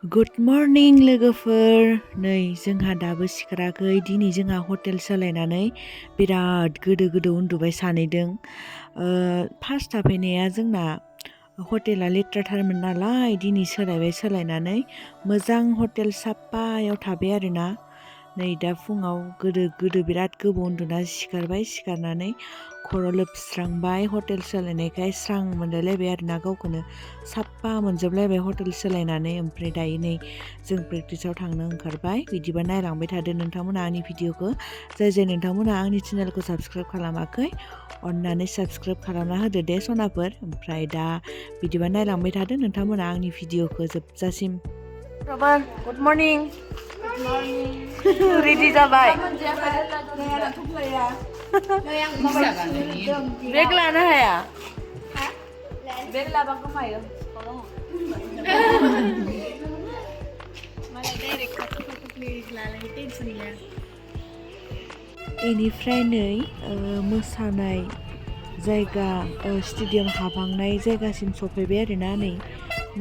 Good morning लोगोफोर नै जोंहा दाबो सिखाराखै दिनै जोंहा हटेल सोलायनानै बिराद गोदो उन्दुबाय सानैदों फार्स्ट थाफैनाया जोंना हटेला लेथ्राथारमोन नालाय दिनै सोलायनानै मोजां हटेल साफायाव थाबाय आरोना नै दा फुङाव गोदो बिराद गोबाव उन्दुना सिखारनानै खर' लोबस्रांबाय हटेल सोलायनायखाय स्रां मोनलायलायबाय आरोना गावखौनो साफा मोनजोबलायबाय हटेल सोलायनानै ओमफ्राय दायो नै जों प्रेक्टिसाव थांनो ओंखारबाय बिदिबा नायलांबाय थादो नोंथांमोना आंनि भिडिअखौ जाय नोंथांमोना आंनि चेनेलखौ साबस्क्राइब खालामाखै अन्नानै साबस्क्राइब खालामना होदो दे सनाफोर ओमफ्राय दा बिदिबा नायलांबाय थादो नोंथांमोना आंनि भिडिअखौ जोबजासिम गुड मर्निं रेडि जाबाय बेग लानो हाया बेग लाबा गोमायो बेनिफ्राय नै मोसानाय जायगा स्टेडियाम हाबहांनाय जायगासिम सफैबाय आरोना नै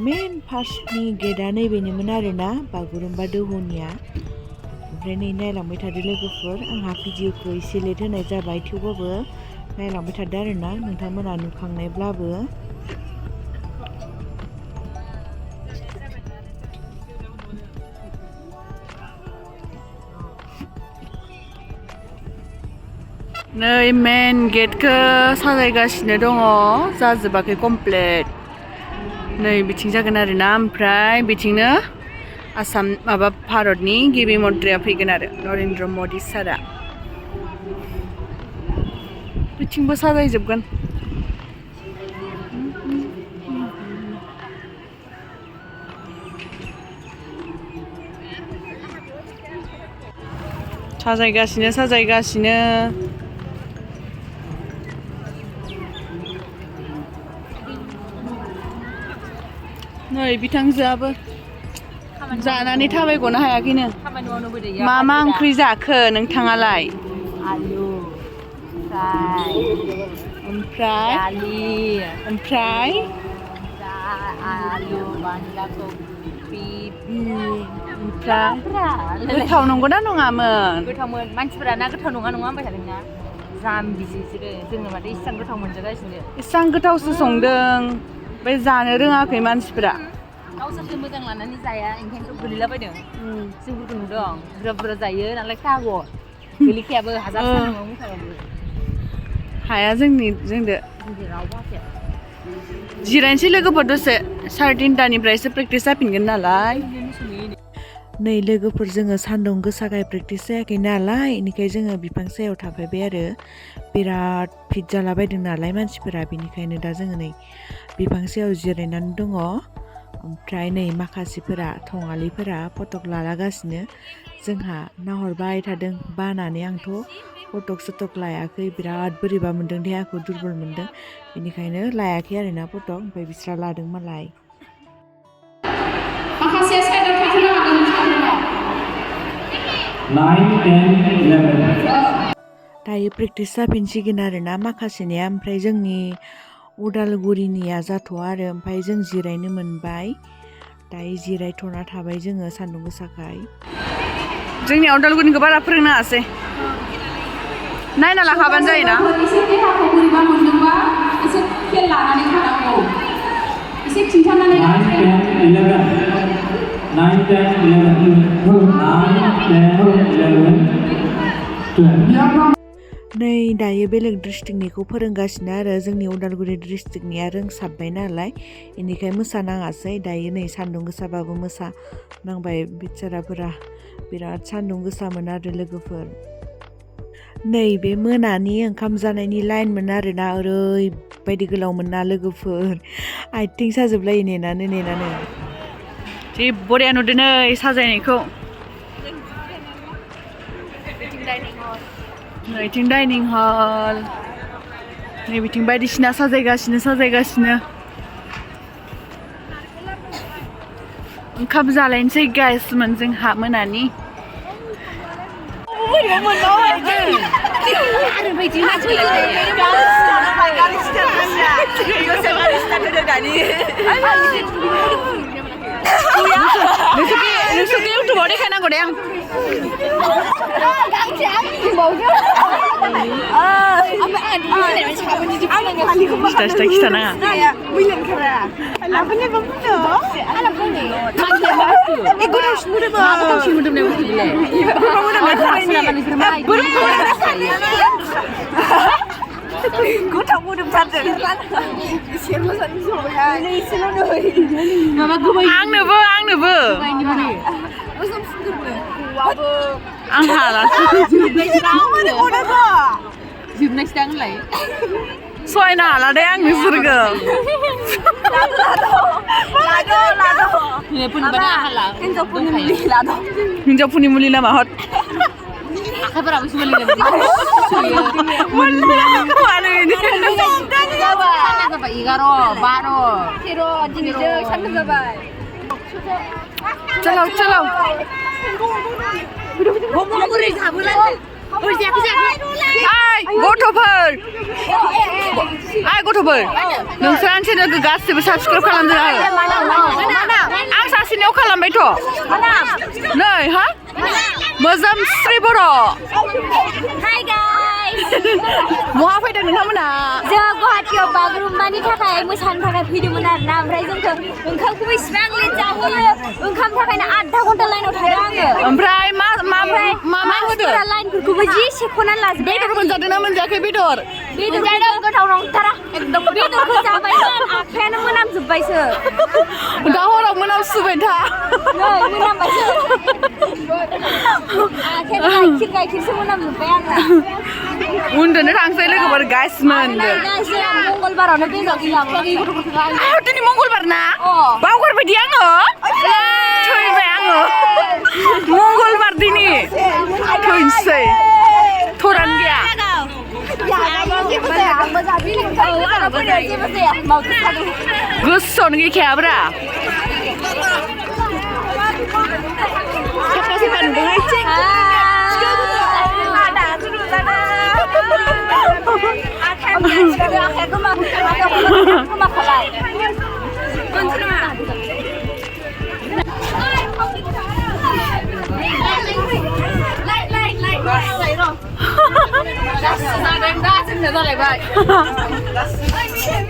मेन फार्स्टनि गेटआ नैबेनोमोन आरोना बागुरुम्बा दोहौनिया ओमफ्राय नै नायलांबाय थादो लोगोफोर आंहा भिडिअखौ एसे लेट होनाय जाबाय थेवबाबो नायलांबाय थादो आरोना नोंथांमोना नुखांनायब्लाबो नै मेन गेटखौ साजायगासिनो दङ जाजोबाखै कमप्लिट नै बिथिं जागोन आरोना ओमफ्राय बिथिंनो आसाम भारतनि गिबि मन्थ्रिया फैगोन आरो नरेन्द्र मदि सारा बिथिंबो साजायजोबगोन साजायगासिनो नै बिथांजोआबो जानानै थाबायगनो हायाखैनो मा ओंख्रि जाखो नोंथाङालाय आलु ओमफ्राय आलु बान्दा कफि ओमफ्राय गोथाव नंगौना नङामोन गोथावमोन मानसिफोरा ना गोथाव नङा होनबाय थादोंना जाम्बिसो बिसोरो जोङो माथो इसां गोथाव मोनजागासिनो इसां गोथावसो संदों बे जानो रोङाखै मानसिफोरा गावसोरसो मोजां लानानै जाया ओंखायनोथ' गोलैलाबायदों जोंफोरखौ नुदों बुरजा जायो नालाय खागो गोलैखायाबो हाजार सानदुङाव मोसाबाबो हाया जोंदो रावबो हाखाया जिरायनोसै लोगोफोर दसे 3:30निफ्रायसो प्रेक्टिस जाफिनगोन नालाय नै लोगोफोर जोङो सान्दुं गोसाखाय प्रेक्टिस जायाखै नालाय बेनिखाय जोङो बिफां सायाव थाफैबाय आरो बिराद फिट जालाबायदों नालाय मानसिफोरा बेनिखायनो दा जोङो नै बिफां सायाव जिरायनानै दङ ओमफ्राय नै माखासेफोरा थङालिफोरा फटक लालागासिनो जोंहा नाहरबाय थादों बानानै आंथ' फटक लायाखै बिराद बोरैबा मोन्दों देहाखौ दुरबल मोन्दों बेनिखायनो लायाखै आरोना फटक ओमफ्राय बिस्रा लादों मालाय माखासे साइडआव थांनो हागोन 9, 10, 11 दायो प्रेक्टिस जाफिनसिगोन आरोना माखासेनिया ओमफ्राय जोंनि उदालगुरिनिया जाथ'आ आरो ओमफ्राय जों जिरायनो मोनबाय दायो जिरायथ'ना थाबाय जोङो सान्दुं गोसाखाय जोंनि उदालगुरिनिखौ बारा फोरोंनो हायासै नायना लाखाबानो जायोना एसे देहाखौ बोरैबा मोनदोंबा एसे खेल लानानै थानांगौ एसे खिन्थानानै 9, 10, 11 नै दायो बेलेग डिस्ट्रिक्टनिखौ फोरोंगासिनो आरो जोंनि उदालगुरि डिस्ट्रिक्टनिया रोंसाबबाय नालाय बेनिखाय मोसानाङासै दायो नै सान्दुं गोसाबाबो मोसानांबाय बिचाराफोरा बिराद सान्दुं गोसामोन आरो लोगोफोर नै बे मोनानि ओंखाम जानायनि लाइनमोन आरोना ओरैबायदि गोलावमोन ना लोगोफोर आथिं साजोबलायो नेनानै जि बरिया नुदों नै साजायनायखौ नैथिं डाइनिं हल नै बिथिं बायदिसिना साजायगासिनो ओंखाम जालायनोसै गाइसमोन जोंहा मोनानि देखायनांगौ दे आं सिथा खिथानाङा गोथाव मोदोमथारजों आंनोबो आं हाला जोबनायसो दांलाय सहायनो हाला दे आं नोंसोरखौ हिनजावफोरनि मुलि नामा हद आखाइफोराबो सोलिगोन मानो बिदि जाबाय 11 12 13 दिनैजों सानथाम जाबाय चलो चलो बोरै जाबोलाय गथ'फोर नोंसोर आं चेनेलखौ गासिबो साबसक्राइब खालामदों आं सासेनियाव खालामबायथ' नै हा Mwjwmsri बर' हाय गाइस बहा फैदों नोंथांमोना जों गुवाहाटीयाव बागुरुम्बानि थाखाय मोसानो थाखाय फैदोंमोन आरोना ओमफ्राय जोंखौ ओंखामखौबो इसिबां लेट जाहोयो ओंखाम थाखायनो आधा घन्टा लाइनाव थादों आङो ओमफ्राय मा होदों लाइनफोरखौबो जि सेख'नानै लाजोबबाय बेदर मोनजादोंना मोनजायाखै बेदर मोनजादों गोथाव नंथारा एकदम बेदरखौ जाबायमोन आखायानो मोनामजोब्बायसो दा हराव मोनामसुबाय था नै मोनामबायसो आखायानो गाइखेरसो मोनामजोब्बाय आंना उन्दुनो थांसै लोगोफोर गाइसमोन मंगलबारावनो बेदर गैलामोन दिनै मंगलबार ना बावगारबायदि आङो थैबाय आङो मंगलबार दिनै थैनोसै थरानो गैया गोसोआवनो गैखायाब्रा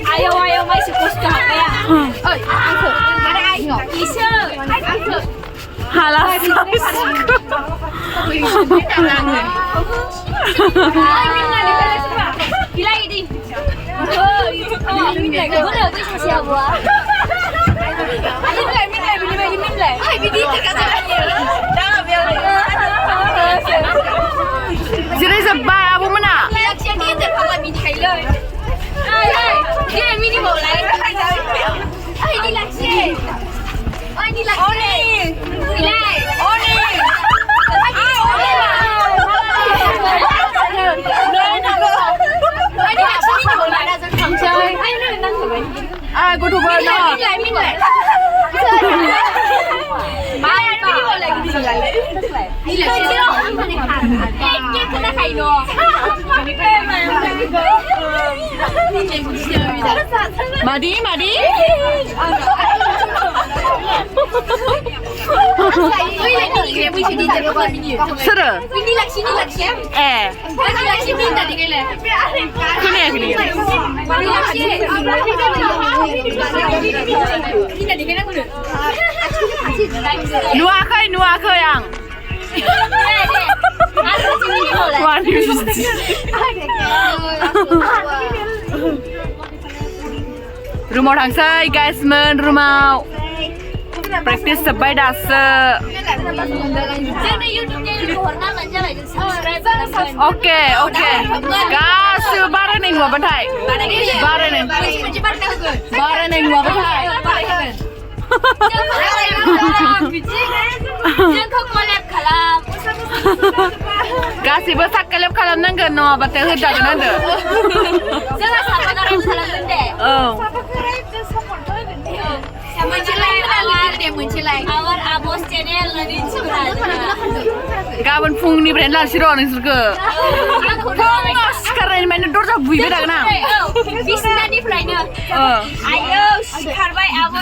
Ayo masih kostum ya. Bisa. Halas. Gila ini. Boleh bisa siapa? Jirai zabbai abu mana? Gothoफोर Madi सोर नुवाखै आं रुमाव थांसै गाइसमोन रुमाव प्रेक्टिस जोब्बाय दासो ओके गासिबो बारायनाय नुवाबाथाय बारायनाय नुवाबाथाय गासिबो साबस्क्राइब खालामनांगोन नङाबाथाय होजागोन आरो जोंहा साबस्क्राइब खालामगोन दे औ गाबोन फुंनिफ्रायनो लानोसै र' नोंसोरखौ फुङाव सिखारनायनिफ्रायनो दरजा बुयबाय थागोन आं बिसिनानिफ्रायनो आयौ सिखारबाय आब'